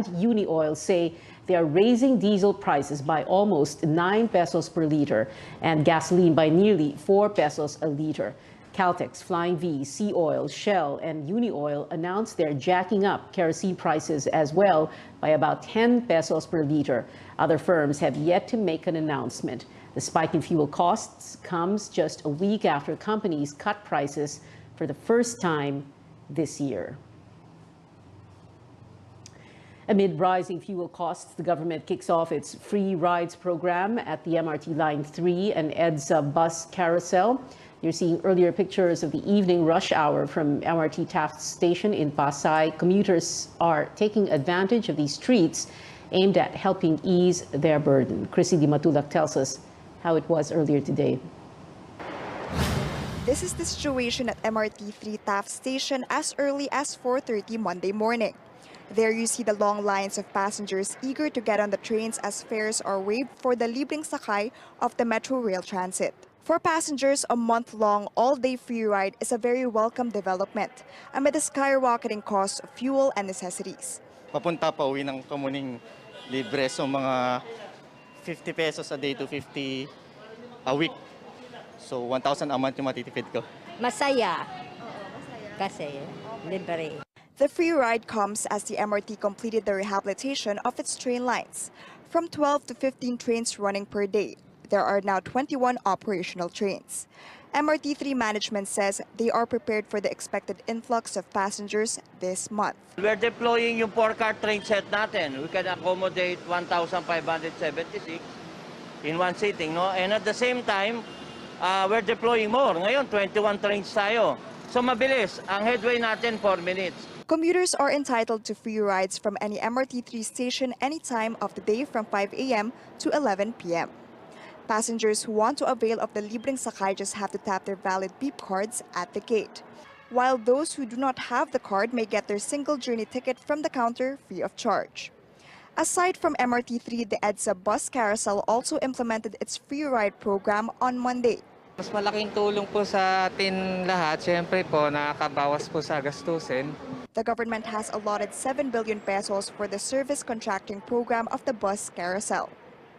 and Unioil say they are raising diesel prices by almost 9 pesos per liter and gasoline by nearly 4 pesos a liter. Caltex, Flying V, Sea Oil, Shell, and Unioil announced they're jacking up kerosene prices as well by about 10 pesos per liter. Other firms have yet to make an announcement. The spike in fuel costs comes just a week after companies cut prices for the first time this year. Amid rising fuel costs, the government kicks off its free rides program at the MRT Line 3 and EDSA bus carousel. You're seeing earlier pictures of the evening rush hour from MRT Taft Station in Pasay. Commuters are taking advantage of these treats aimed at helping ease their burden. Chrissy Di Matulak tells us how it was earlier today. This is the situation at MRT 3 Taft Station as early as 4:30 Monday morning. There you see the long lines of passengers eager to get on the trains as fares are waived for the libreng sakay of the Metro Rail Transit. For passengers, a month-long, all-day free ride is a very welcome development amid the skyrocketing costs of fuel and necessities. Papunta pa uwi ng Kamuning libre, so mga 50 pesos a day to 50 a week. So 1,000 a month yung matitipid ko. Masaya. Kasi libre. The free ride comes as the MRT completed the rehabilitation of its train lines. From 12 to 15 trains running per day, there are now 21 operational trains. MRT3 management says they are prepared for the expected influx of passengers this month. We're deploying yung 4-car train set natin. We can accommodate 1,576 in one sitting, no? And at the same time, we're deploying more. Ngayon, 21 trains tayo. So mabilis. Ang headway natin, 4 minutes. Commuters are entitled to free rides from any MRT3 station any time of the day from 5 a.m. to 11 p.m. Passengers who want to avail of the libreng sakay just have to tap their valid beep cards at the gate, while those who do not have the card may get their single journey ticket from the counter free of charge. Aside from MRT3, the EDSA bus carousel also implemented its free ride program on Monday. Mas malaking tulong po sa atin lahat, siyempre po nakakabawas po sa gastusin. The government has allotted 7 billion pesos for the service contracting program of the bus carousel.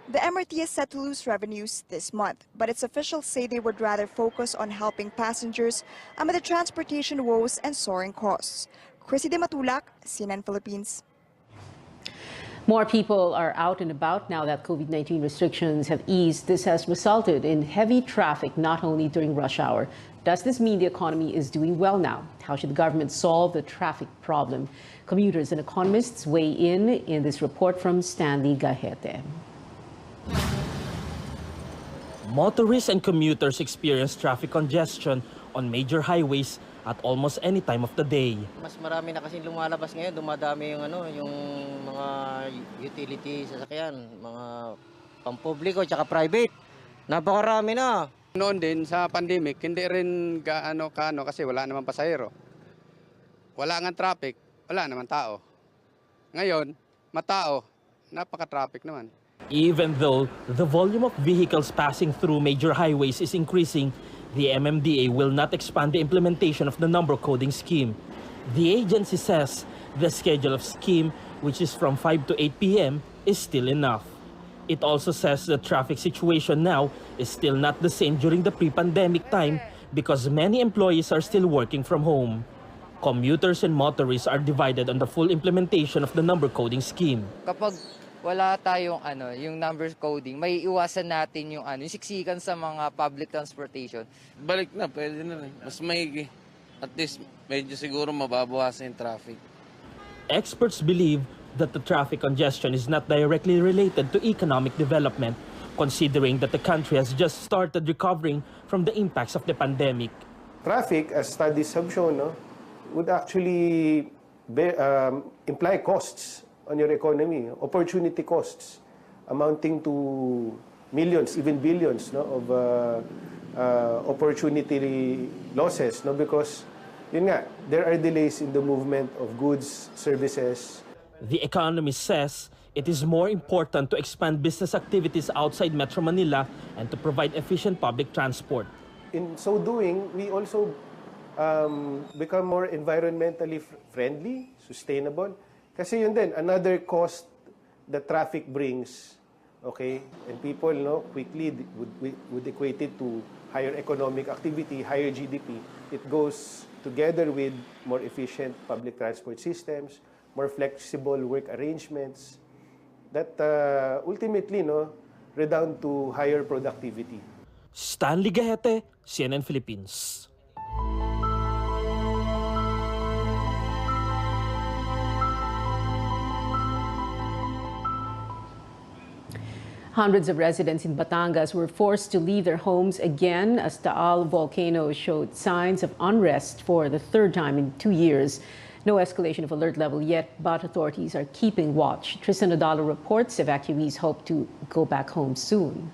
The MRT is set to lose revenues this month, but its officials say they would rather focus on helping passengers amid the transportation woes and soaring costs. Chrissy Di Matulak, CNN Philippines. More people are out and about now that COVID-19 restrictions have eased. This has resulted in heavy traffic not only during rush hour. Does this mean the economy is doing well now? How should the government solve the traffic problem? Commuters and economists weigh in this report from Stanley Gahete. Motorists and commuters experience traffic congestion on major highways at almost any time of the day. Mas marami na kasi lumalabas ngayon, dumadami yung mga utility sasakyan, mga pampubliko at private. Napakarami na. Noon din sa pandemic, hindi rin gaano kasi wala naman pasahero. Wala nga traffic, wala naman tao. Ngayon, matao, napaka-traffic naman. Even though the volume of vehicles passing through major highways is increasing, the MMDA will not expand the implementation of the number coding scheme. The agency says the schedule of scheme, which is from 5 to 8 p.m., is still enough. It also says the traffic situation now is still not the same during the pre-pandemic time because many employees are still working from home. Commuters and motorists are divided on the full implementation of the number coding scheme. Kapag wala tayong yung numbers coding, may iwasan natin yung yung siksikan sa mga public transportation. Balik na, pwede na rin. Mas maigi. At least medyo siguro mababawasan yung traffic. Experts believe that the traffic congestion is not directly related to economic development, considering that the country has just started recovering from the impacts of the pandemic. Traffic, as studies have shown, would actually imply costs on your economy, opportunity costs amounting to millions, even billions of opportunity losses, because yun nga, there are delays in the movement of goods, services. The economist says it is more important to expand business activities outside Metro Manila and to provide efficient public transport. In so doing, we also become more environmentally friendly, sustainable, Kasi yun din, another cost that traffic brings, okay? And people, no, quickly would equate it to higher economic activity, higher GDP. It goes together with more efficient public transport systems, more flexible work arrangements, that ultimately, no, redound to higher productivity. Stanley Gahete, CNN Philippines. Hundreds of residents in Batangas were forced to leave their homes again as Taal volcano showed signs of unrest for the third time in 2 years. No escalation of alert level yet, but authorities are keeping watch. Tristan Odalo reports evacuees hope to go back home soon.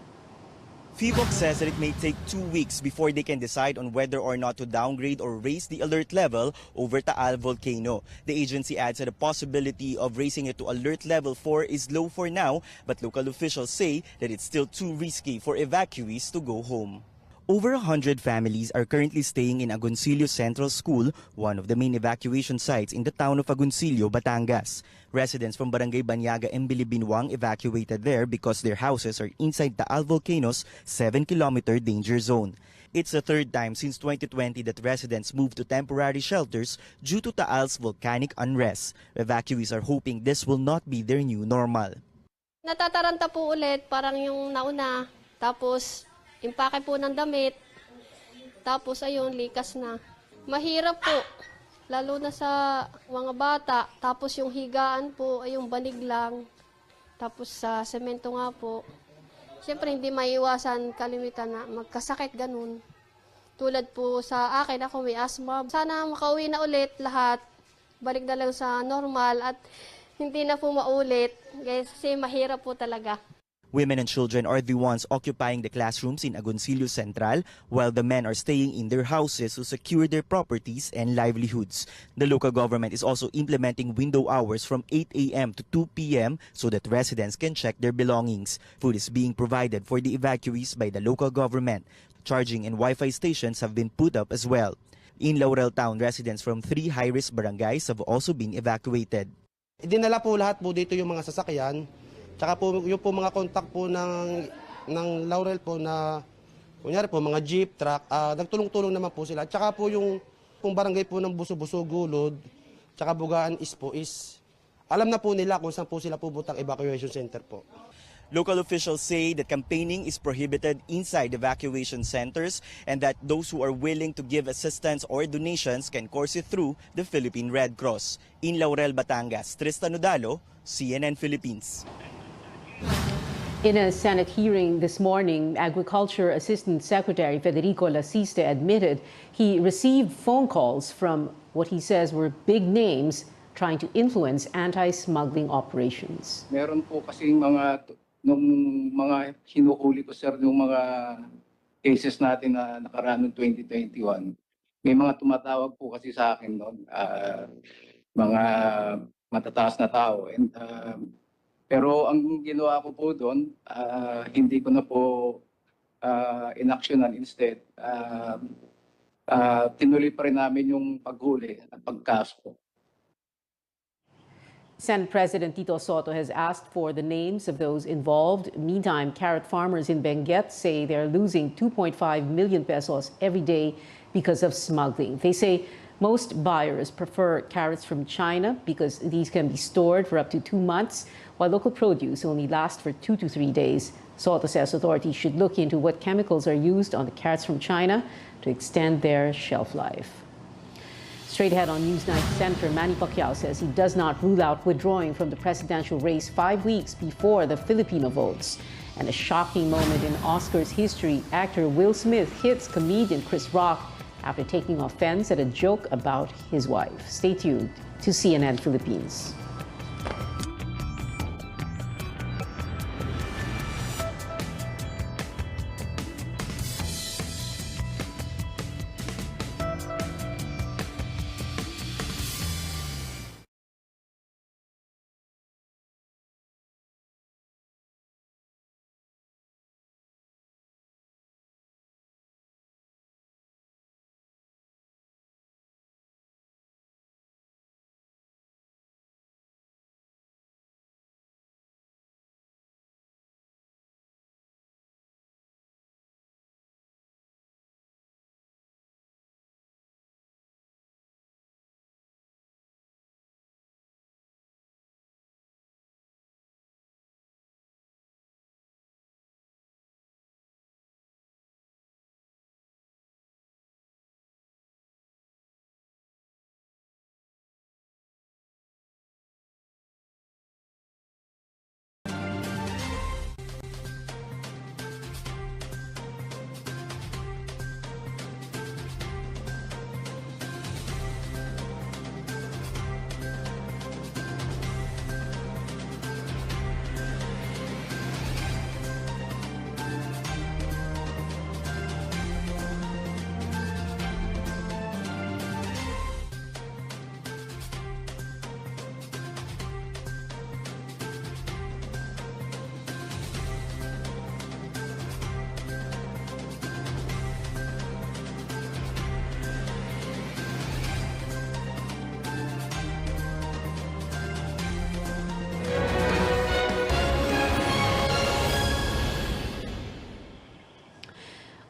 PHIVOC says that it may take 2 weeks before they can decide on whether or not to downgrade or raise the alert level over Taal volcano. The agency adds that the possibility of raising it to alert level 4 is low for now, but local officials say that it's still too risky for evacuees to go home. Over 100 families are currently staying in Agoncillo Central School, one of the main evacuation sites in the town of Agoncillo, Batangas. Residents from Barangay Banyaga and Bilibinwang evacuated there because their houses are inside Taal volcano's 7-kilometer danger zone. It's the third time since 2020 that residents moved to temporary shelters due to Taal's volcanic unrest. Evacuees are hoping this will not be their new normal. Natataranta po ulit, parang yung nauna, tapos impake po ng damit, tapos ayun, likas na. Mahirap po, lalo na sa mga bata, tapos yung higaan po ay yung banig lang, tapos sa semento nga po. Siyempre hindi maiwasan kalimitan na magkasakit ganun. Tulad po sa akin, ako may asthma. Sana makauwi na ulit lahat, balik na lang sa normal at hindi na po maulit kasi mahirap po talaga. Women and children are the ones occupying the classrooms in Agoncillo Central, while the men are staying in their houses to secure their properties and livelihoods. The local government is also implementing window hours from 8 a.m. to 2 p.m. so that residents can check their belongings. Food is being provided for the evacuees by the local government. Charging and Wi-Fi stations have been put up as well. In Laurel Town, residents from 3 high-risk barangays have also been evacuated. Dinala po lahat po dito yung mga sasakyan. Tsaka po yung po mga contact po ng Laurel po na kunyari po mga jeep, truck, nagtulong-tulong naman po sila. Tsaka po yung barangay po ng Buso-Buso, Gulod, tsaka Bugaan is alam na po nila kung saan po sila puputang evacuation center po. Local officials say that campaigning is prohibited inside evacuation centers and that those who are willing to give assistance or donations can course it through the Philippine Red Cross. In Laurel, Batangas, Tristan Odalo, CNN Philippines. In a Senate hearing this morning, Agriculture Assistant Secretary Federico Lasiste admitted he received phone calls from what he says were big names trying to influence anti-smuggling operations. Meron po kasing nung mga hinuhuli ko sir, yung mga cases natin na nakaraan noong 2021, may mga tumatawag po kasi sa akin noon, mga matataas na tao. And pero ang ginawa ko po doon, hindi ko na po inaksyonan. Instead, tinuloy pa rin namin yung paghuli at pagkaso. Senate President Tito Soto has asked for the names of those involved. Meantime, carrot farmers in Benguet say they're losing 2.5 million pesos every day because of smuggling. They say most buyers prefer carrots from China because these can be stored for up to 2 months, while local produce only lasts for 2 to 3 days. Soto says authorities should look into what chemicals are used on the carrots from China to extend their shelf life. Straight ahead on Newsnight, Senator Manny Pacquiao says he does not rule out withdrawing from the presidential race 5 weeks before the Filipino votes. And a shocking moment in Oscars history, actor Will Smith hits comedian Chris Rock after taking offense at a joke about his wife. Stay tuned to CNN Philippines.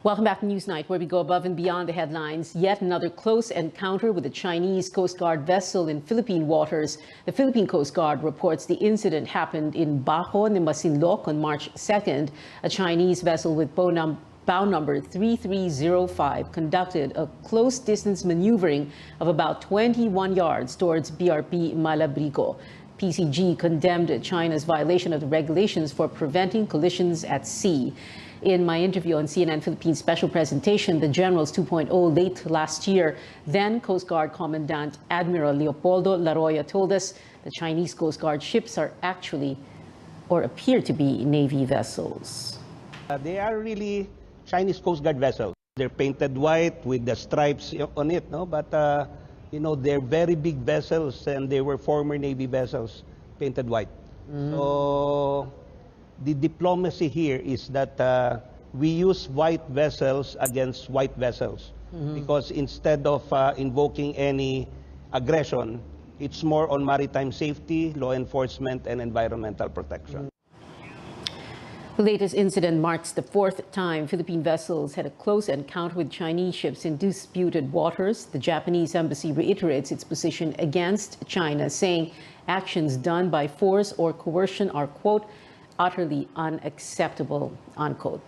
Welcome back to Newsnight, where we go above and beyond the headlines. Yet another close encounter with a Chinese Coast Guard vessel in Philippine waters. The Philippine Coast Guard reports the incident happened in Baco ni Masinloc on March 2nd. A Chinese vessel with bow number 3305 conducted a close-distance maneuvering of about 21 yards towards BRP Malabrigo. PCG condemned China's violation of the regulations for preventing collisions at sea. In my interview on CNN Philippines special presentation, The Generals 2.0, late last year, then Coast Guard Commandant Admiral Leopoldo Laroya told us the Chinese Coast Guard ships are actually, or appear to be, Navy vessels. They are really Chinese Coast Guard vessels. They're painted white with the stripes on it, no? But, you know, they're very big vessels, and they were former Navy vessels painted white. So the diplomacy here is that we use white vessels against white vessels, because instead of invoking any aggression, it's more on maritime safety, law enforcement, and environmental protection. The latest incident marks the fourth time Philippine vessels had a close encounter with Chinese ships in disputed waters. The Japanese embassy reiterates its position against China, saying actions done by force or coercion are, quote, utterly unacceptable, unquote.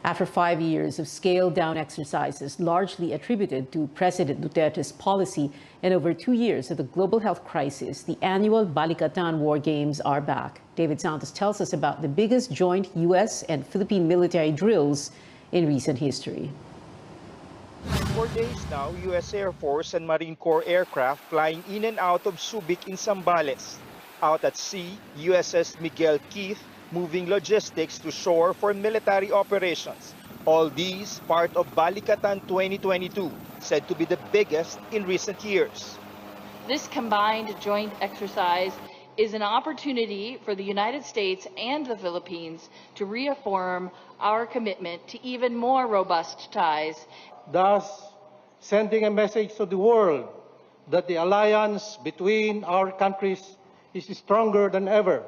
After 5 years of scaled-down exercises largely attributed to President Duterte's policy and over 2 years of the global health crisis, the annual Balikatan War Games are back. David Santos tells us about the biggest joint U.S. and Philippine military drills in recent history. For days now, U.S. Air Force and Marine Corps aircraft flying in and out of Subic in Zambales. Out at sea, USS Miguel Keith moving logistics to shore for military operations. All these part of Balikatan 2022, said to be the biggest in recent years. This combined joint exercise is an opportunity for the United States and the Philippines to reaffirm our commitment to even more robust ties. Thus, sending a message to the world that the alliance between our countries is stronger than ever.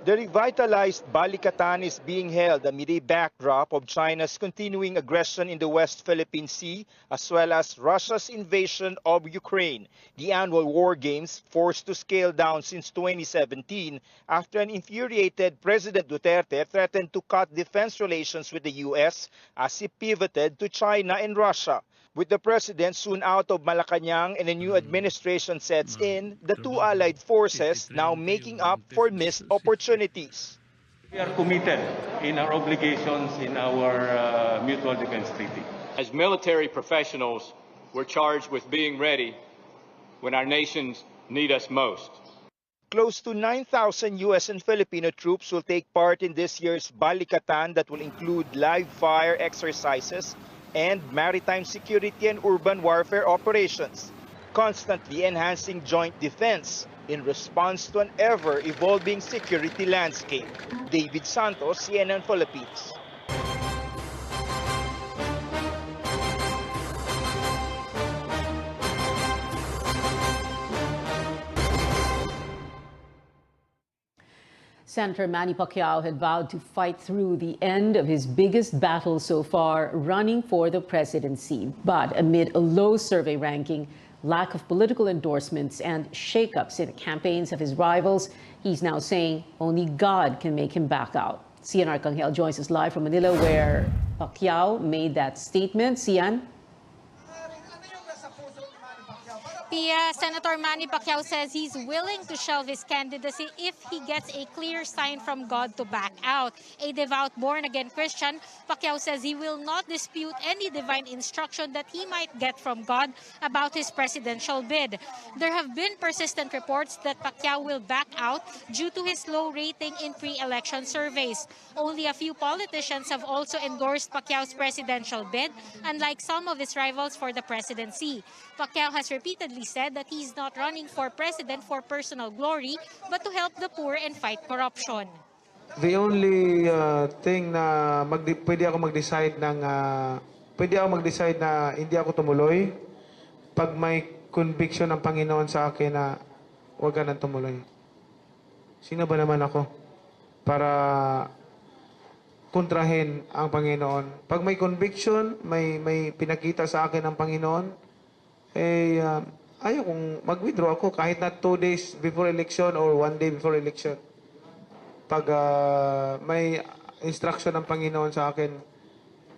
The revitalized Balikatan is being held amid a backdrop of China's continuing aggression in the West Philippine Sea, as well as Russia's invasion of Ukraine. The annual War Games forced to scale down since 2017 after an infuriated President Duterte threatened to cut defense relations with the U.S. as he pivoted to China and Russia. With the president soon out of Malacanang and a new administration sets in, the two allied forces now making up for missed opportunities. We are committed in our obligations in our mutual defense treaty. As military professionals, we're charged with being ready when our nations need us most. Close to 9,000 U.S. and Filipino troops will take part in this year's Balikatan that will include live fire exercises and maritime security and urban warfare operations, constantly enhancing joint defense in response to an ever-evolving security landscape. David Santos, CNN Philippines. Senator Manny Pacquiao had vowed to fight through the end of his biggest battle so far, running for the presidency. But amid a low survey ranking, lack of political endorsements, and shakeups in the campaigns of his rivals, he's now saying only God can make him back out. Cian Arcangel joins us live from Manila, where Pacquiao made that statement. Cian? Pia, Senator Manny Pacquiao says he's willing to shelve his candidacy if he gets a clear sign from God to back out. A devout born-again Christian, Pacquiao says he will not dispute any divine instruction that he might get from God about his presidential bid. There have been persistent reports that Pacquiao will back out due to his low rating in pre-election surveys. Only a few politicians have also endorsed Pacquiao's presidential bid, unlike some of his rivals for the presidency. Pacquiao has repeatedly said that he's not running for president for personal glory, but to help the poor and fight corruption. The only thing na pwede ako mag-decide na hindi ako tumuloy pag may conviction ng Panginoon sa akin na huwag ka nang tumuloy. Sino ba naman ako para kontrahin ang Panginoon. Pag may conviction, may pinakita sa akin ang Panginoon, ayaw kong mag-withdraw ako kahit na 2 days before election or 1 day before election. Pag may instruction ng Panginoon sa akin,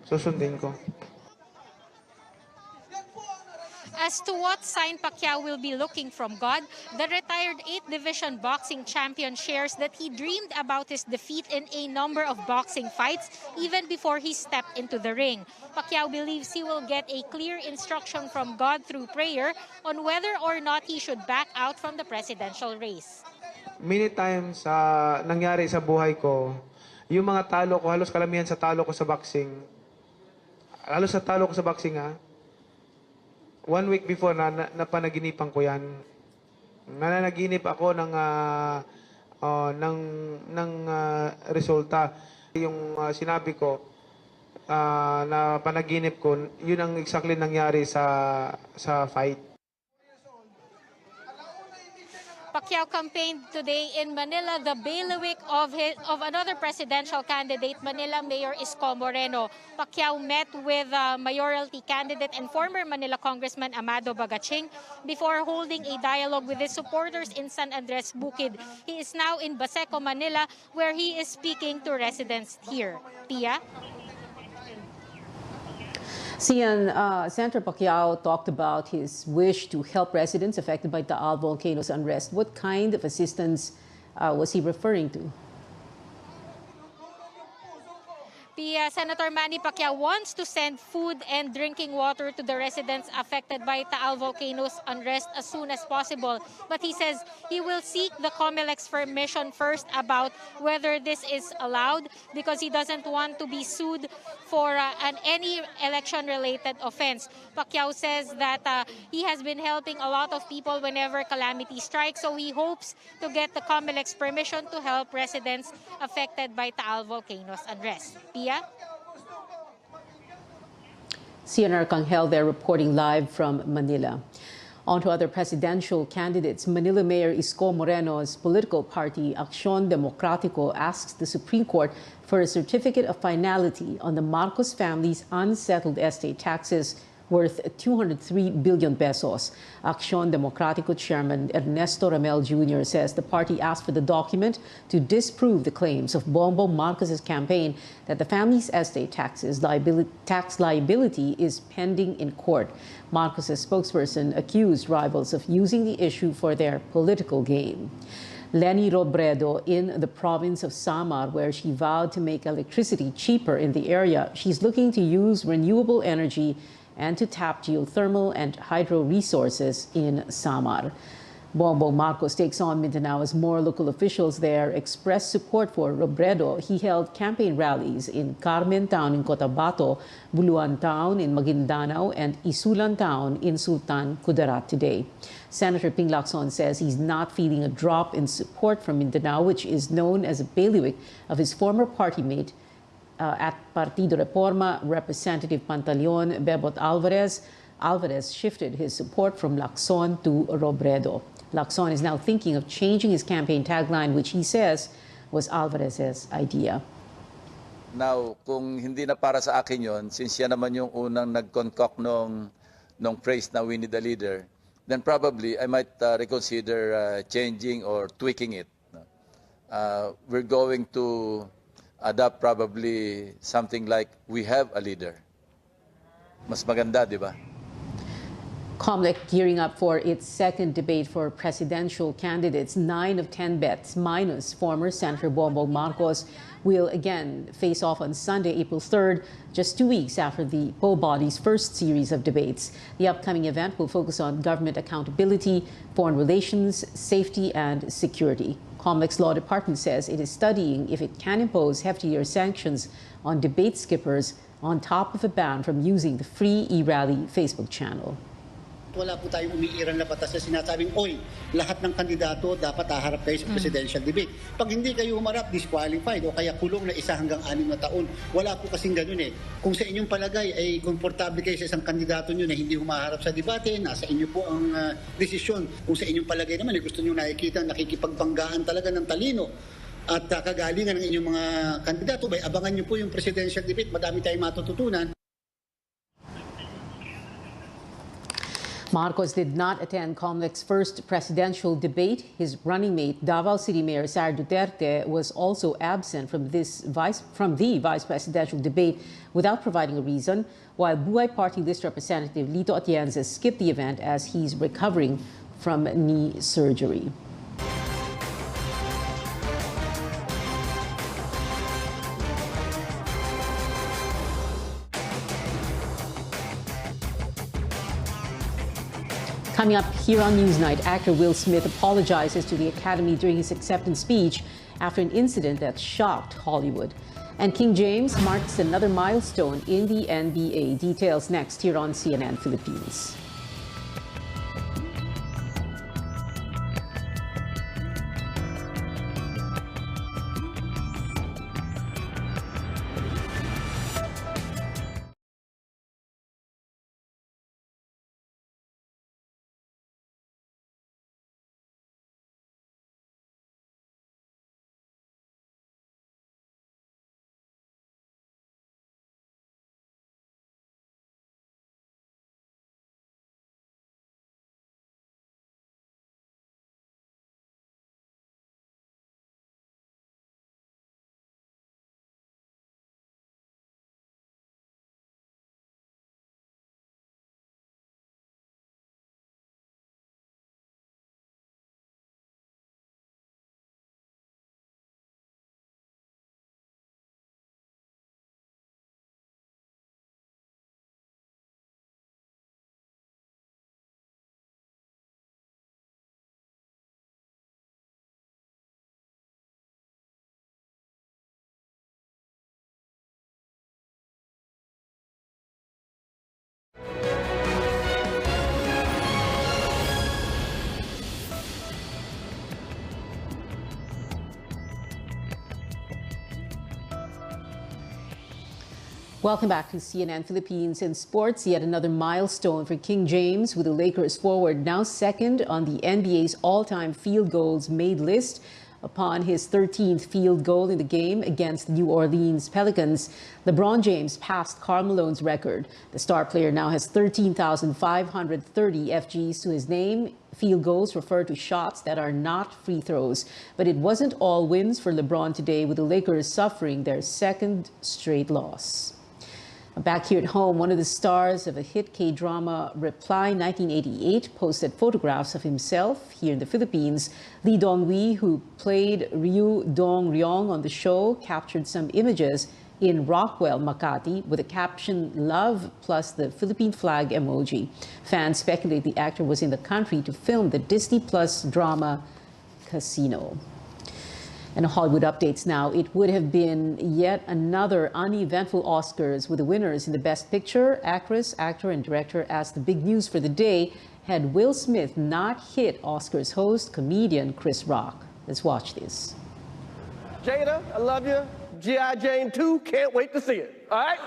susundin ko. As to what sign Pacquiao will be looking from God, the retired 8th Division boxing champion shares that he dreamed about his defeat in a number of boxing fights even before he stepped into the ring. Pacquiao believes he will get a clear instruction from God through prayer on whether or not he should back out from the presidential race. Many times nangyari sa buhay ko, yung mga talo ko, halos kalamihan sa talo ko sa boxing, 1 week before napanaginipan ko yan. Nananaginip ako ng resulta. Yung sinabi ko na panaginip ko, yun ang exactly nangyari sa fight. Pacquiao campaigned today in Manila, the bailiwick of another presidential candidate, Manila Mayor Isko Moreno. Pacquiao met with mayoralty candidate and former Manila Congressman Amado Bagaching before holding a dialogue with his supporters in San Andres Bukid. He is now in Baseco, Manila, where he is speaking to residents here. Pia? Sian, Senator Pacquiao talked about his wish to help residents affected by Taal volcano's unrest. What kind of assistance was he referring to? Senator Manny Pacquiao wants to send food and drinking water to the residents affected by Taal volcano's unrest as soon as possible. But he says he will seek the COMELEC's permission first about whether this is allowed because he doesn't want to be sued for any election-related offense. Pacquiao says that he has been helping a lot of people whenever calamity strikes, so he hopes to get the COMELEC's permission to help residents affected by Taal volcano's unrest. Pia? CNR Kanghel there reporting live from Manila. On to other presidential candidates. Manila Mayor Isko Moreno's political party, Acción Democrático, asks the Supreme Court for a certificate of finality on the Marcos family's unsettled estate taxes worth 203 billion pesos. Acción Democrático Chairman Ernesto Ramel Jr. says the party asked for the document to disprove the claims of Bongbong Marcos's campaign that the family's estate tax liability is pending in court. Marcos's spokesperson accused rivals of using the issue for their political gain. Leni Robredo in the province of Samar, where she vowed to make electricity cheaper in the area. She's looking to use renewable energy and to tap geothermal and hydro resources in Samar. Bongbong Marcos takes on Mindanao as more local officials there expressed support for Robredo. He held campaign rallies in Carmen Town in Cotabato, Buluan Town in Maguindanao, and Isulan Town in Sultan Kudarat today. Senator Ping Lacson says he's not feeling a drop in support from Mindanao, which is known as a bailiwick of his former party mate at Partido Reforma, Representative Pantaleon Bebot Alvarez. Alvarez shifted his support from Lacson to Robredo. Lacson is now thinking of changing his campaign tagline, which he says was Alvarez's idea. Now, kung hindi na para sa akin yon, since yan naman yung unang nag-concoct nung phrase na we need a leader, then probably I might reconsider changing or tweaking it. We're going to adopt probably something like we have a leader. Mas maganda, di ba? COMELEC gearing up for its second debate for presidential candidates. 9 of 10 bets, minus former Senator Bongbong Marcos, will again face off on Sunday, April 3rd, just 2 weeks after the PO body's first series of debates. The upcoming event will focus on government accountability, foreign relations, safety, and security. COMELEC's law department says it is studying if it can impose heftier sanctions on debate skippers on top of a ban from using the free e-rally Facebook channel. Wala po tayong umiiral na batas na sinasabing, oy, lahat ng kandidato dapat haharap kayo sa presidential debate. Pag hindi kayo humarap, disqualified o kaya kulong na 1 hanggang 6 na taon. Wala po kasing ganun eh. Kung sa inyong palagay ay komportable kayo sa isang kandidato nyo na hindi humaharap sa debate, nasa inyo po ang desisyon. Kung sa inyong palagay naman, gusto nyo nakikita nakikipagbanggaan talaga ng talino at kagalingan ng inyong mga kandidato, abangan niyo po yung presidential debate. Madami tayong matututunan. Marcos did not attend COMELEC's first presidential debate. His running mate, Davao City Mayor Sara Duterte, was also absent from the vice presidential debate without providing a reason, while Buhay Party List Representative Lito Atienza skipped the event as he's recovering from knee surgery. Coming up here on Newsnight, actor Will Smith apologizes to the Academy during his acceptance speech after an incident that shocked Hollywood. And King James marks another milestone in the NBA. Details next here on CNN Philippines. Welcome back to CNN Philippines. In sports, yet another milestone for King James, with the Lakers forward now second on the NBA's all-time field goals made list upon his 13th field goal in the game against the New Orleans Pelicans. LeBron James passed Karl Malone's record. The star player now has 13,530 FGs to his name. Field goals refer to shots that are not free throws. But it wasn't all wins for LeBron today, with the Lakers suffering their second straight loss. Back here at home, one of the stars of a hit K-drama Reply 1988 posted photographs of himself here in the Philippines. Lee Dong-wee, who played Ryu Dong-ryong on the show, captured some images in Rockwell, Makati, with the caption "Love" plus the Philippine flag emoji. Fans speculate the actor was in the country to film the Disney Plus drama Casino. And Hollywood updates now. It would have been yet another uneventful Oscars with the winners in the Best Picture, Actress, Actor, and Director, as the big news for the day had Will Smith not hit Oscars host, comedian Chris Rock. Let's watch this. Jada, I love you. G.I. Jane 2, can't wait to see it. All right?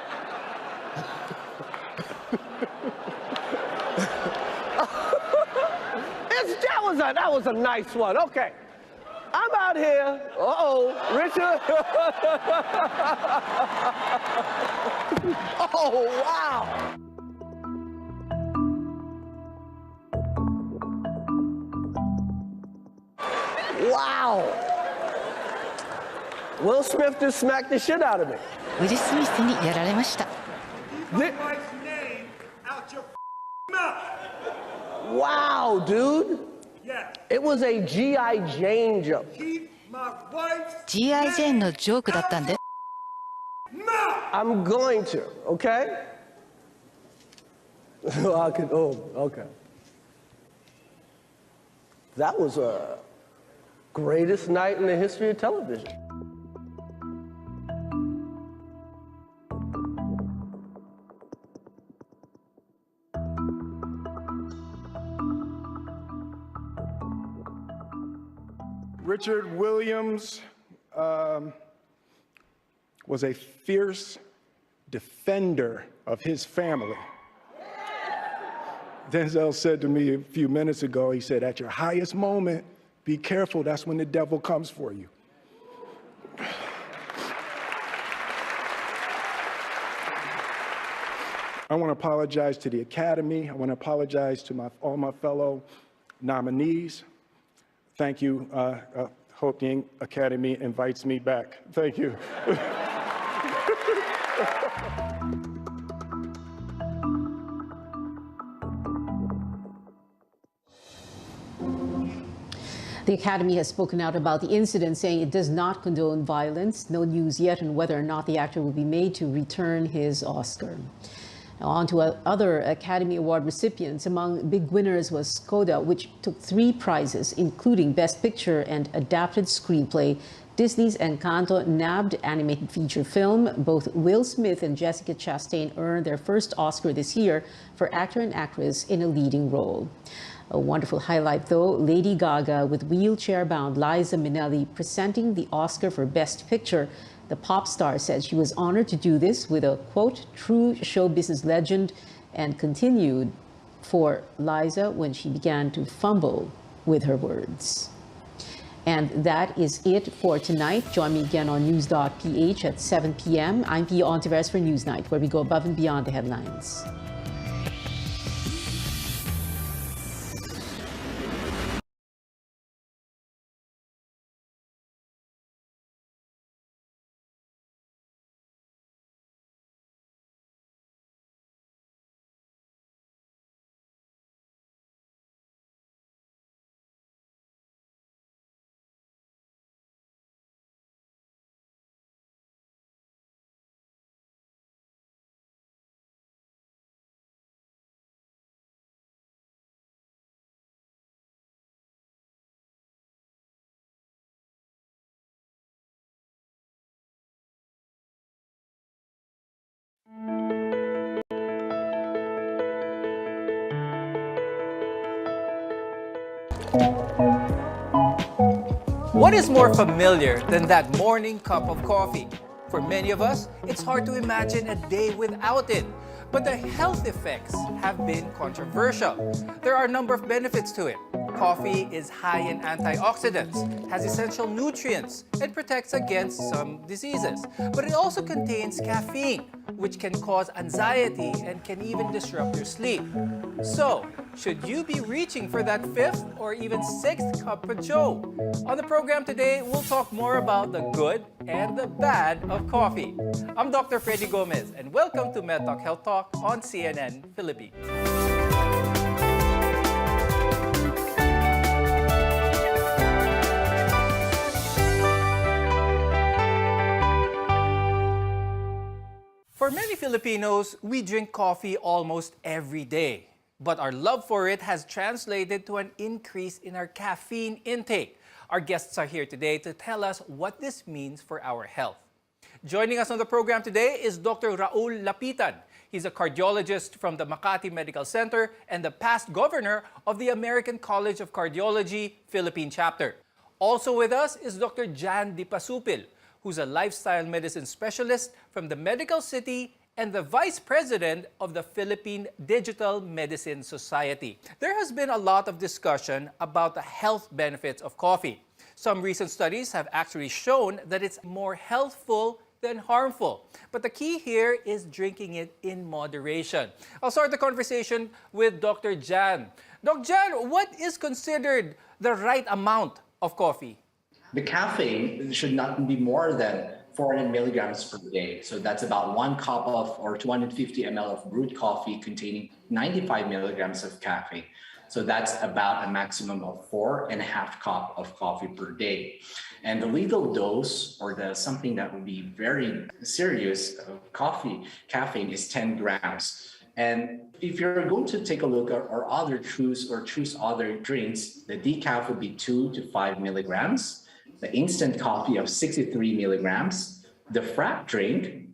that was a nice one. Okay. I'm out here. Richard. Oh, wow. Wow. Will Smith just smacked the shit out of me. Will Smithにやられました。Wow, dude. It was a G.I. Jane joke. G.I. Jane のジョークだったんで。I'm going to, okay? Okay. That was a greatest night in the history of television. Richard Williams was a fierce defender of his family. Denzel said to me a few minutes ago, he said, at your highest moment, be careful, that's when the devil comes for you. I want to apologize to the Academy. I want to apologize to all my fellow nominees. Thank you. Hope the Academy invites me back. Thank you. The Academy has spoken out about the incident, saying it does not condone violence. No news yet on whether or not the actor will be made to return his Oscar. Now on to other Academy Award recipients. Among big winners was Coda, which took 3 prizes, including Best Picture and Adapted Screenplay. Disney's Encanto nabbed animated feature film. Both Will Smith and Jessica Chastain earned their first Oscar this year for actor and actress in a leading role. A wonderful highlight, though, Lady Gaga with wheelchair-bound Liza Minnelli presenting the Oscar for Best Picture. The pop star said she was honored to do this with a, quote, true show business legend, and continued for Liza when she began to fumble with her words. And that is it for tonight. Join me again on news.ph at 7 p.m. I'm Pia Hontiveros for Newsnight, where we go above and beyond the headlines. What is more familiar than that morning cup of coffee? For many of us, it's hard to imagine a day without it. But the health effects have been controversial. There are a number of benefits to it. Coffee is high in antioxidants, has essential nutrients, and protects against some diseases. But it also contains caffeine, which can cause anxiety and can even disrupt your sleep. So, should you be reaching for that 5th or even 6th cup of joe? On the program today, we'll talk more about the good and the bad of coffee. I'm Dr. Freddy Gomez, and welcome to MedTalk Health Talk on CNN Philippines. For many Filipinos, we drink coffee almost every day. But our love for it has translated to an increase in our caffeine intake. Our guests are here today to tell us what this means for our health. Joining us on the program today is Dr. Raul Lapitan. He's a cardiologist from the Makati Medical Center and the past governor of the American College of Cardiology Philippine Chapter. Also with us is Dr. Jan Dipasupil, who's a lifestyle medicine specialist from the Medical City and the Vice President of the Philippine Digital Medicine Society. There has been a lot of discussion about the health benefits of coffee. Some recent studies have actually shown that it's more healthful than harmful. But the key here is drinking it in moderation. I'll start the conversation with Dr. Jan. Dr. Jan, what is considered the right amount of coffee? The caffeine should not be more than 400 milligrams per day. So that's about 1 cup of or 250 ml of brewed coffee containing 95 milligrams of caffeine. So that's about a maximum of 4.5 cups of coffee per day. And the legal dose, or something that would be very serious of caffeine is 10 grams. And if you're going to take a look at our other choose other drinks, the decaf would be 2 to 5 milligrams. The instant coffee of 63 milligrams. The frap drink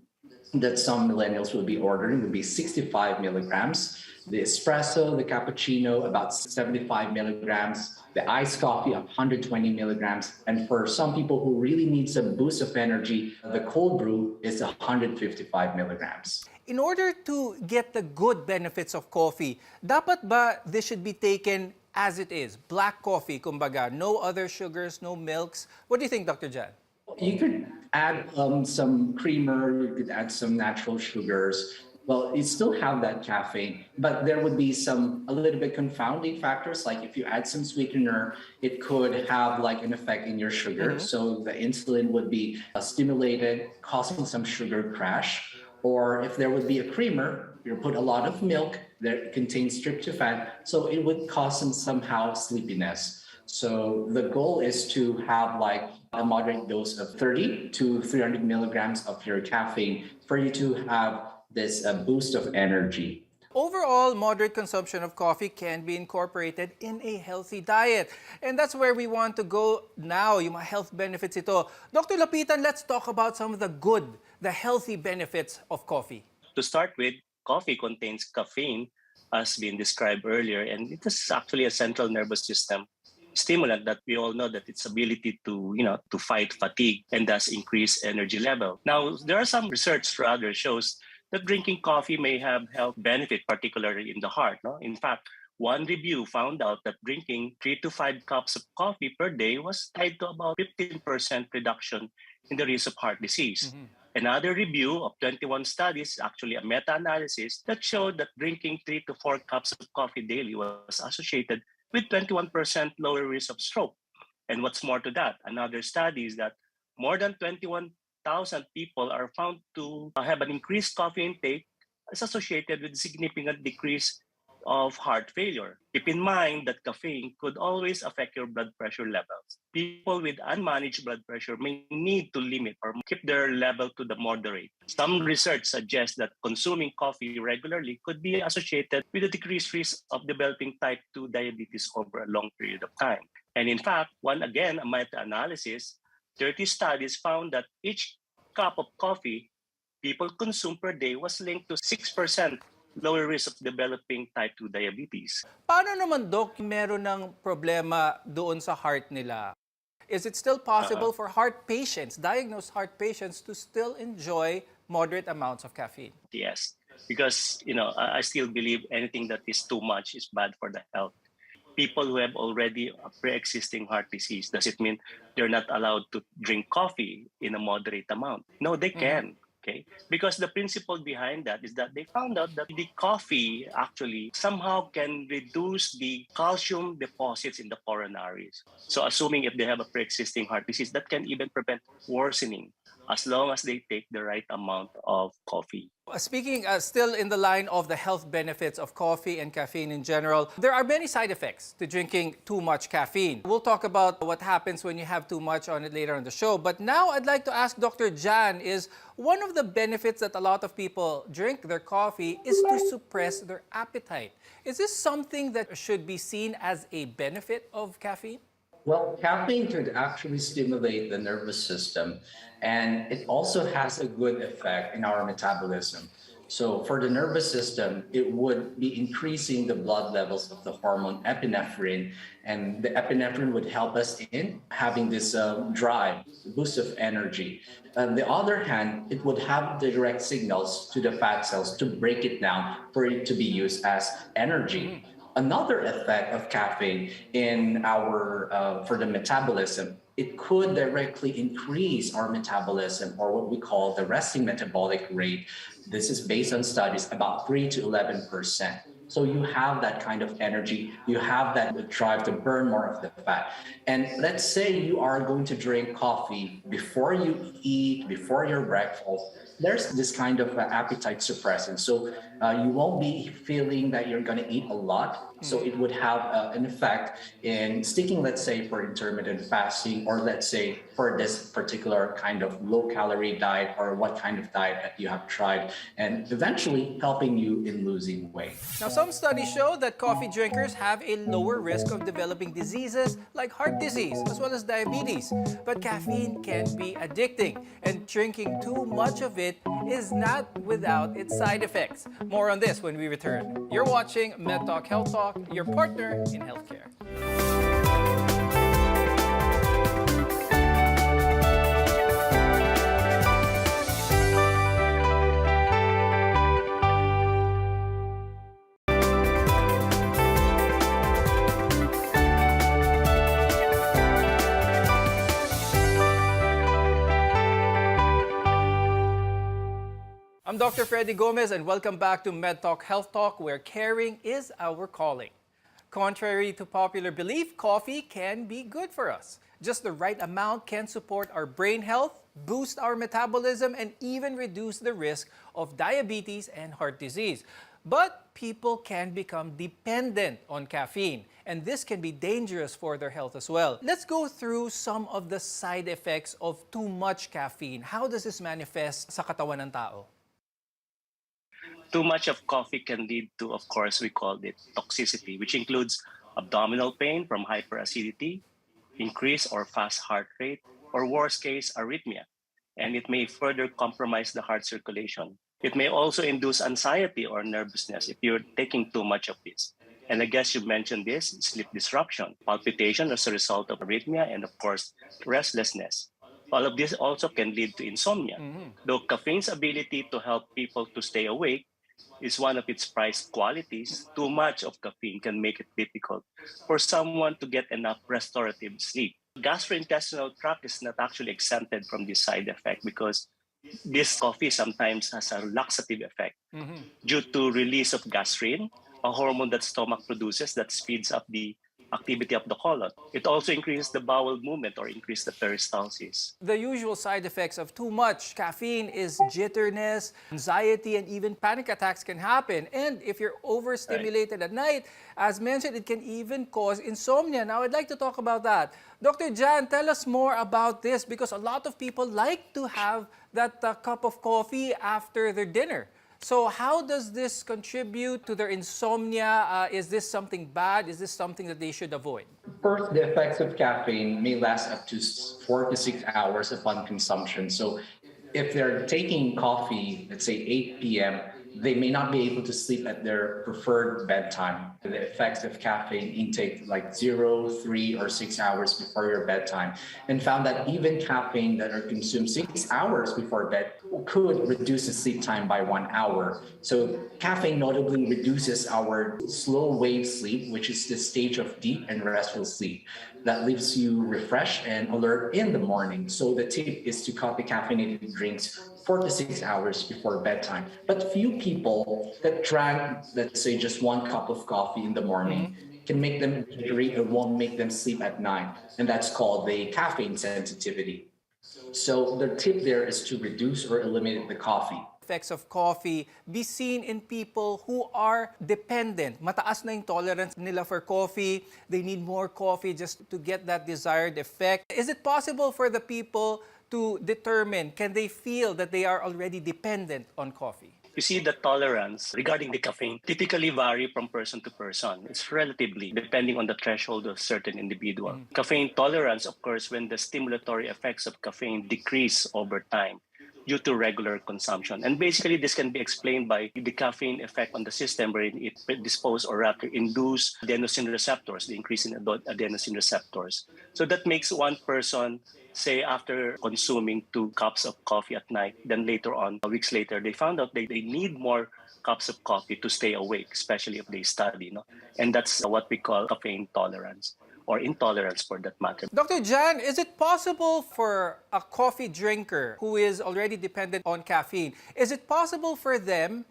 that some millennials will be ordering would be 65 milligrams. The espresso, the cappuccino, about 75 milligrams. The iced coffee of 120 milligrams. And for some people who really need some boost of energy, the cold brew is 155 milligrams. In order to get the good benefits of coffee, dapat ba this should be taken as it is? Black coffee, kumbaga, no other sugars, no milks. What do you think, Dr. Jan? You could add some creamer, you could add some natural sugars. Well, you still have that caffeine, but there would be a little bit confounding factors. Like if you add some sweetener, it could have like an effect in your sugar. So the insulin would be stimulated, causing some sugar crash. Or if there would be a creamer, you put a lot of milk that contains tryptophan, so it would cause somehow sleepiness. So the goal is to have like a moderate dose of 30 to 300 milligrams of your caffeine for you to have this boost of energy. Overall, moderate consumption of coffee can be incorporated in a healthy diet. And that's where we want to go now, yung mga health benefits ito. Dr. Lapitan, let's talk about some of the healthy benefits of coffee. To start with, coffee contains caffeine, as been described earlier, and it is actually a central nervous system stimulant that we all know that its ability to fight fatigue and thus increase energy level. Now, there are some research rather shows that drinking coffee may have health benefit, particularly in the heart. No? In fact, one review found out that drinking 3 to 5 cups of coffee per day was tied to about 15% reduction in the risk of heart disease. Another review of 21 studies, actually a meta-analysis, that showed that drinking 3 to 4 cups of coffee daily was associated with 21% lower risk of stroke. And what's more to that, another study is that more than 21,000 people are found to have an increased coffee intake as associated with significant decrease of heart failure. Keep in mind that caffeine could always affect your blood pressure levels. People with unmanaged blood pressure may need to limit or keep their level to the moderate. Some research suggests that consuming coffee regularly could be associated with a decreased risk of developing type 2 diabetes over a long period of time. And in fact, a meta-analysis, 30 studies found that each cup of coffee people consume per day was linked to 6% lower risk of developing type 2 diabetes. Paano naman, Doc, meron ng problema doon sa heart nila? Is it still possible for diagnosed heart patients, to still enjoy moderate amounts of caffeine? Yes, because I still believe anything that is too much is bad for the health. People who have already a pre-existing heart disease, does it mean they're not allowed to drink coffee in a moderate amount? No, they can. Okay? Because the principle behind that is that they found out that the coffee actually somehow can reduce the calcium deposits in the coronaries. So assuming if they have a pre-existing heart disease, that can even prevent worsening as long as they take the right amount of coffee. Speaking still in the line of the health benefits of coffee and caffeine in general, there are many side effects to drinking too much caffeine. We'll talk about what happens when you have too much on it later on the show. But now I'd like to ask Dr. Jan, is one of the benefits that a lot of people drink their coffee is to suppress their appetite. Is this something that should be seen as a benefit of caffeine? Well, caffeine could actually stimulate the nervous system, and it also has a good effect in our metabolism. So for the nervous system, it would be increasing the blood levels of the hormone epinephrine, and the epinephrine would help us in having this drive, boost of energy. On the other hand, it would have direct signals to the fat cells to break it down for it to be used as energy. Another effect of caffeine in for the metabolism, it could directly increase our metabolism, or what we call the resting metabolic rate. This is based on studies about 3 to 11%. So you have that kind of energy, you have that drive to burn more of the fat. And let's say you are going to drink coffee before you eat, before your breakfast. There's this kind of appetite suppressant. So you won't be feeling that you're going to eat a lot. So it would have an effect in sticking, let's say, for intermittent fasting, or let's say for this particular kind of low-calorie diet, or what kind of diet that you have tried, and eventually helping you in losing weight. Now, some studies show that coffee drinkers have a lower risk of developing diseases like heart disease, as well as diabetes. But caffeine can be addicting, and drinking too much of it is not without its side effects. More on this when we return. You're watching Med Talk Health Talk, your partner in healthcare. I'm Dr. Freddy Gomez and welcome back to Med Talk Health Talk, where caring is our calling. Contrary to popular belief, coffee can be good for us. Just the right amount can support our brain health, boost our metabolism, and even reduce the risk of diabetes and heart disease. But people can become dependent on caffeine, and this can be dangerous for their health as well. Let's go through some of the side effects of too much caffeine. How does this manifest sa katawan ng tao? Too much of coffee can lead to, of course, we call it toxicity, which includes abdominal pain from hyperacidity, increased or fast heart rate, or worst case, arrhythmia. And it may further compromise the heart circulation. It may also induce anxiety or nervousness if you're taking too much of this. And I guess you mentioned this, sleep disruption, palpitation as a result of arrhythmia, and of course, restlessness. All of this also can lead to insomnia. Though caffeine's ability to help people to stay awake is one of its prized qualities, too much of caffeine can make it difficult for someone to get enough restorative sleep. Gastrointestinal tract is not actually exempted from this side effect because this coffee sometimes has a laxative effect due to release of gastrin, a hormone that stomach produces that speeds up the activity of the colon. It also increases the bowel movement or increases the peristalsis. The usual side effects of too much caffeine is jitterness, anxiety, and even panic attacks can happen. And if you're overstimulated at night, as mentioned, it can even cause insomnia. Now, I'd like to talk about that. Dr. Jan, tell us more about this because a lot of people like to have that cup of coffee after their dinner. So how does this contribute to their insomnia? Is this something bad? Is this something that they should avoid? First, the effects of caffeine may last up to 4 to 6 hours upon consumption. So if they're taking coffee, let's say 8 p.m., they may not be able to sleep at their preferred bedtime. The effects of caffeine intake like 0, 3, or 6 hours before your bedtime, and found that even caffeine that are consumed 6 hours before bed could reduce the sleep time by 1 hour. So caffeine notably reduces our slow wave sleep, which is the stage of deep and restful sleep that leaves you refreshed and alert in the morning. So the tip is to cut the caffeinated drinks 4 to 6 hours before bedtime. But few people that drank, let's say, just 1 cup of coffee in the morning can make them jittery or won't make them sleep at night. And that's called the caffeine sensitivity. So the tip there is to reduce or eliminate the coffee. Effects of coffee be seen in people who are dependent. Mataas na yung tolerance nila for coffee. They need more coffee just to get that desired effect. Is it possible for the people to determine, can they feel that they are already dependent on coffee? You see, the tolerance regarding the caffeine typically vary from person to person. It's relatively depending on the threshold of certain individual. Caffeine tolerance occurs when the stimulatory effects of caffeine decrease over time due to regular consumption. And basically, this can be explained by the caffeine effect on the system wherein it predispose or rather induce adenosine receptors, the increase in adenosine receptors. So that makes one person, say after consuming 2 cups of coffee at night, then later on, weeks later, they found out they need more cups of coffee to stay awake, especially if they study. No? And that's what we call caffeine tolerance, or intolerance for that matter. Dr. Jan, is it possible for a coffee drinker who is already dependent on caffeine, is it possible for them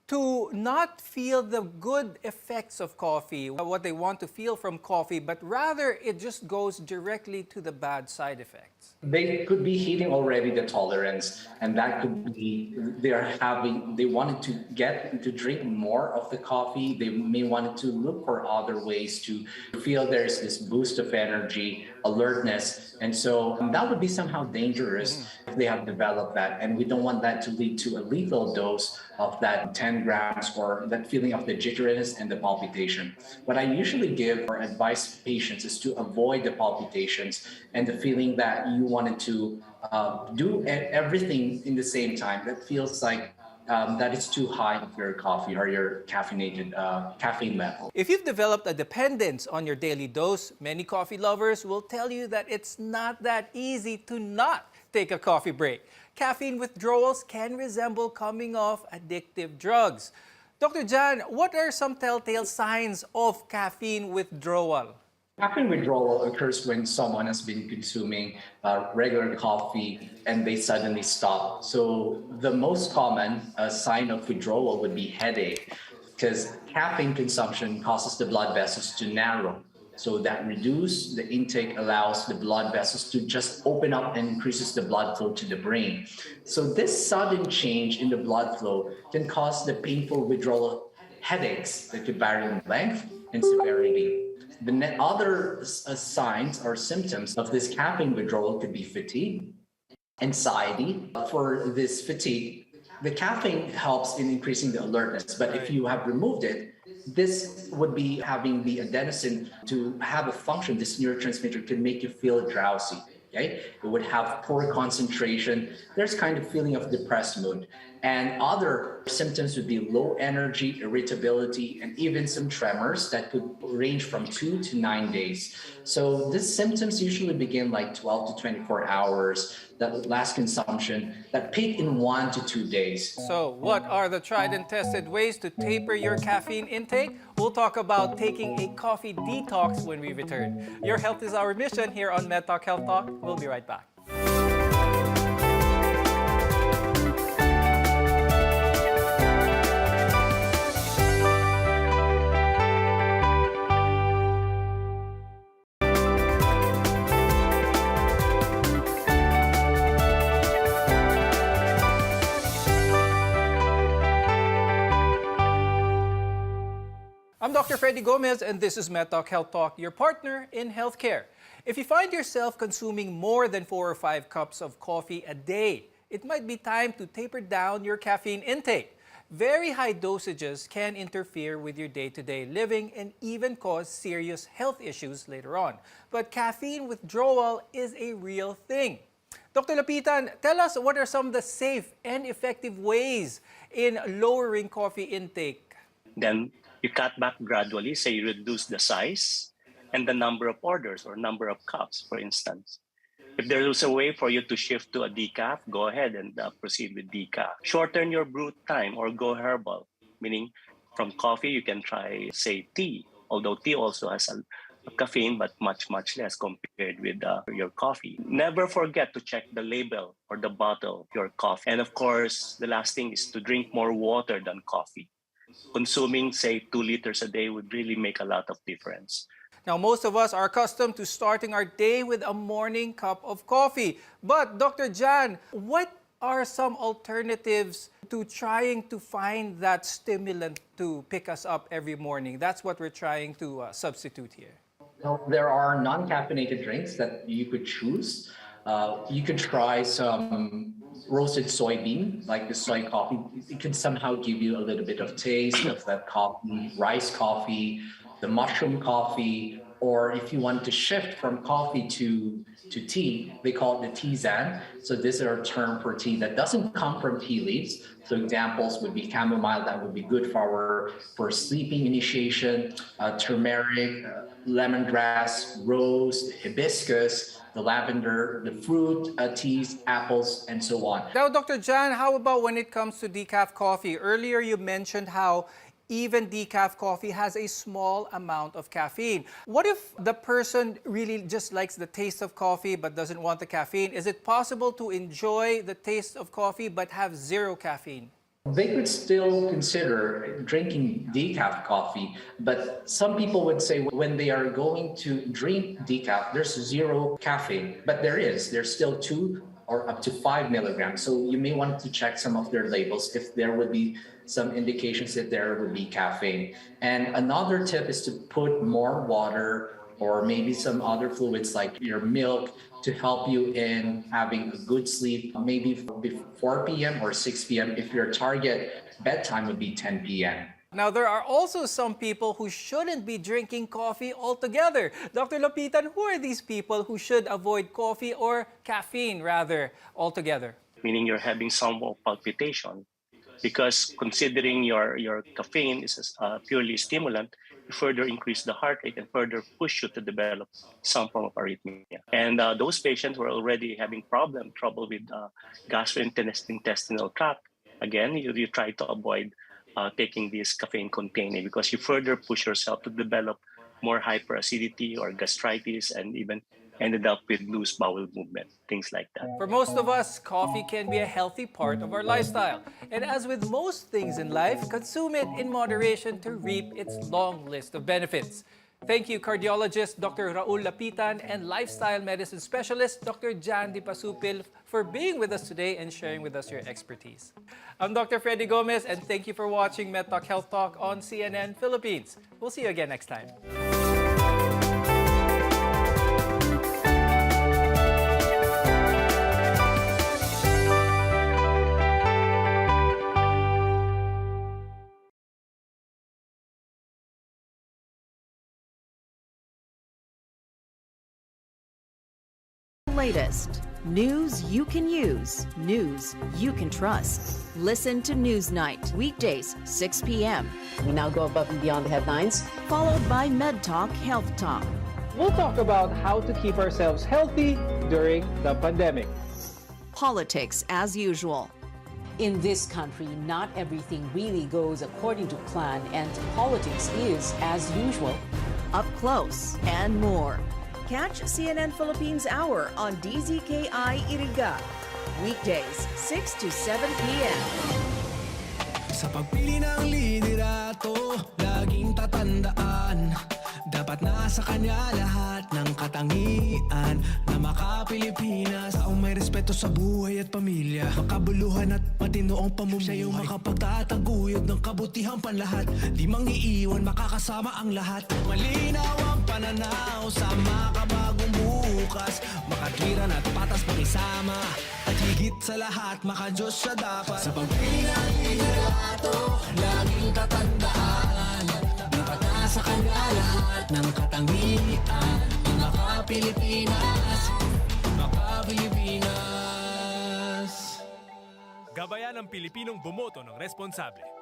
to not feel the good effects of coffee, what they want to feel from coffee, but rather it just goes directly to the bad side effects? They could be hitting already the tolerance, and that could be they wanted to get to drink more of the coffee. They may want to look for other ways to feel there's this boost of energy, alertness, and so that would be somehow dangerous if they have developed that, and we don't want that to lead to a lethal dose of that 10 grams or that feeling of the jitteriness and the palpitation. What I usually give or advise patients is to avoid the palpitations and the feeling that you wanted to do everything in the same time. That feels like that it's too high of your coffee or your caffeinated caffeine level. If you've developed a dependence on your daily dose, many coffee lovers will tell you that it's not that easy to not take a coffee break. Caffeine withdrawals can resemble coming off addictive drugs. Dr. Jan, what are some telltale signs of caffeine withdrawal? Caffeine withdrawal occurs when someone has been consuming regular coffee and they suddenly stop. So the most common sign of withdrawal would be headache, because caffeine consumption causes the blood vessels to narrow. So that reduce the intake allows the blood vessels to just open up and increases the blood flow to the brain. So this sudden change in the blood flow can cause the painful withdrawal headaches that could vary in length and severity. The other signs or symptoms of this caffeine withdrawal could be fatigue, anxiety. For this fatigue, the caffeine helps in increasing the alertness, but if you have removed it, this would be having the adenosine to have a function. This neurotransmitter can make you feel drowsy. Okay, it would have poor concentration. There's kind of feeling of depressed mood. And other symptoms would be low energy, irritability, and even some tremors that could range from 2 to 9 days. So these symptoms usually begin like 12 to 24 hours, that last consumption, that peak in 1 to 2 days. So what are the tried and tested ways to taper your caffeine intake? We'll talk about taking a coffee detox when we return. Your health is our mission here on MedTalk Health Talk. We'll be right back. I'm Dr. Freddy Gomez, and this is MedTalk Health Talk, your partner in healthcare. If you find yourself consuming more than 4 or 5 cups of coffee a day, it might be time to taper down your caffeine intake. Very high dosages can interfere with your day-to-day living and even cause serious health issues later on. But caffeine withdrawal is a real thing. Dr. Lapitan, tell us what are some of the safe and effective ways in lowering coffee intake? Then you cut back gradually, say you reduce the size and the number of orders or number of cups, for instance. If there is a way for you to shift to a decaf, go ahead and proceed with decaf. Shorten your brew time or go herbal, meaning from coffee you can try, say, tea, although tea also has a caffeine, but much, much less compared with your coffee. Never forget to check the label or the bottle of your coffee. And of course, the last thing is to drink more water than coffee. Consuming, say, 2 liters a day would really make a lot of difference. Now, most of us are accustomed to starting our day with a morning cup of coffee. But, Dr. Jan, what are some alternatives to trying to find that stimulant to pick us up every morning? That's what we're trying to substitute here. Well, there are non-caffeinated drinks that you could choose. You could try some roasted soybean, like the soy coffee. It can somehow give you a little bit of taste of that coffee, rice coffee, the mushroom coffee, or if you want to shift from coffee to tea, they call it the tisane. So this is a term for tea that doesn't come from tea leaves. So examples would be chamomile, that would be good for sleeping initiation, turmeric, lemongrass, rose, hibiscus, the lavender, the fruit, teas, apples, and so on. Now, Dr. Jan, how about when it comes to decaf coffee? Earlier you mentioned how even decaf coffee has a small amount of caffeine. What if the person really just likes the taste of coffee but doesn't want the caffeine? Is it possible to enjoy the taste of coffee but have 0 caffeine? They could still consider drinking decaf coffee, but some people would say when they are going to drink decaf, there's 0 caffeine, but there's still 2 or up to 5 milligrams. So you may want to check some of their labels if there would be some indications that there would be caffeine. And another tip is to put more water or maybe some other fluids like your milk to help you in having a good sleep, maybe before 4 p.m. or 6 p.m. if your target bedtime would be 10 p.m. Now, there are also some people who shouldn't be drinking coffee altogether. Dr. Lapitan, who are these people who should avoid coffee or caffeine, rather, altogether? Meaning you're having some palpitation. Because considering your caffeine is a purely stimulant, you further increase the heart rate and further push you to develop some form of arrhythmia. And those patients were already having trouble with gastrointestinal tract. Again, you try to avoid taking this caffeine containing because you further push yourself to develop more hyperacidity or gastritis, and even ended up with loose bowel movement, things like that. For most of us, coffee can be a healthy part of our lifestyle. And as with most things in life, consume it in moderation to reap its long list of benefits. Thank you, cardiologist Dr. Raul Lapitan and lifestyle medicine specialist Dr. Jandy Pasupil, for being with us today and sharing with us your expertise. I'm Dr. Freddy Gomez, and thank you for watching MedTalk Health Talk on CNN Philippines. We'll see you again next time. Latest news you can use, news you can trust. Listen to Newsnight weekdays 6 p.m. We now go above and beyond the headlines, followed by MedTalk Health Talk. We'll talk about how to keep ourselves healthy during the pandemic. Politics as usual. In this country, not everything really goes according to plan, and politics is as usual. Up close and more. Catch CNN Philippines Hour on DZKI-IRIGA. Weekdays, 6 to 7 p.m. Sa pagpili ng liderato, laging tatandaan, dapat nasa kanya lahat ng katangian na maka-Pilipinas. Taong may respeto sa buhay at pamilya, makabuluhan at matinoong pamumuhay. Siya yung makapagtataguyod ng kabutihang panlahat, di mangiiwan, makakasama ang lahat. Malinaw ang pananaw sa makabagong bukas, makatwiran at patas makisama, at higit sa lahat, makadiyos siya dapat. Sa pagpili ng liderato, laging tatandaan, dapat nasa kanya lahat ng katangian, maka-Pilipinas, maka-Pilipinas. Gabayan ng Pilipinong bumoto ng responsable.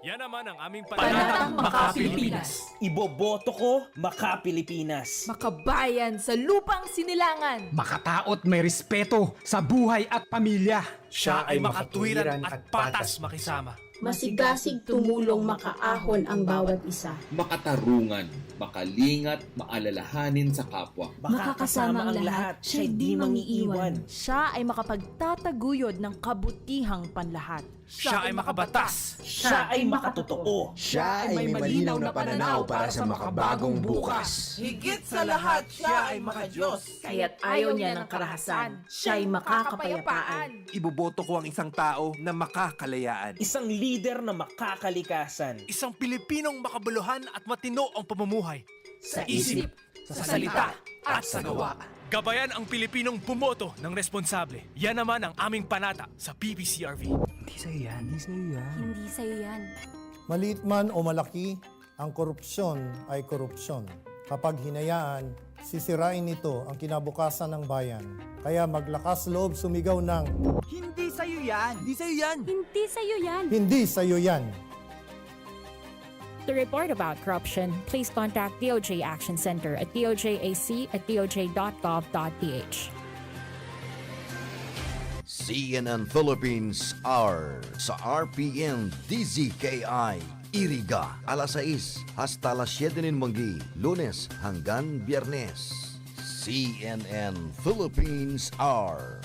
Yan naman ang aming Panatang Maka-Pilipinas. Iboboto ko, Maka-Pilipinas. Makabayan sa lupang sinilangan. Makataot may respeto sa buhay at pamilya. Siya ay makatwiran at patas makisama. Masigasig tumulong makaahon ang bawat isa. Makatarungan, makalingat, maalalahanin sa kapwa. Makakasama ang lahat, siya'y di mangiiwan. Siya ay makapagtataguyod ng kabutihang panlahat. Siya ay makabatas. Siya ay makatotoo. Siya ay may malinaw na pananaw para sa makabagong bukas. Higit sa lahat, siya ay makadiyos. Kaya't ayaw niya ng karahasan. Siya'y makakapayapaan. Iboboto ko ang isang tao na makakalayaan. Isang leader na makakalikasan. Isang Pilipinong makabuluhan at matino ang pamumuhay. Sa isip, sa salita, at sa gawa. Gabayan ang Pilipinong bumoto ng responsable. Yan naman ang aming panata sa PPCRV. Hindi sa'yo yan, hindi sa'yo yan. Hindi sa'yo yan. Maliit man o malaki, ang korupsyon ay korupsyon. Kapag hinayaan, sisirain nito ang kinabukasan ng bayan. Kaya maglakas loob sumigaw ng Hindi sa'yo yan! Hindi sa'yo yan! Hindi sa'yo yan! Hindi sa'yo yan! To report about corruption, please contact DOJ Action Center at dojAC@doj.gov.ph. CNN Philippines Hour sa RPN-DZKI-IRIGA alas 6 hasta las 7 ng manggi, Lunes hanggang Biyernes. CNN Philippines Hour.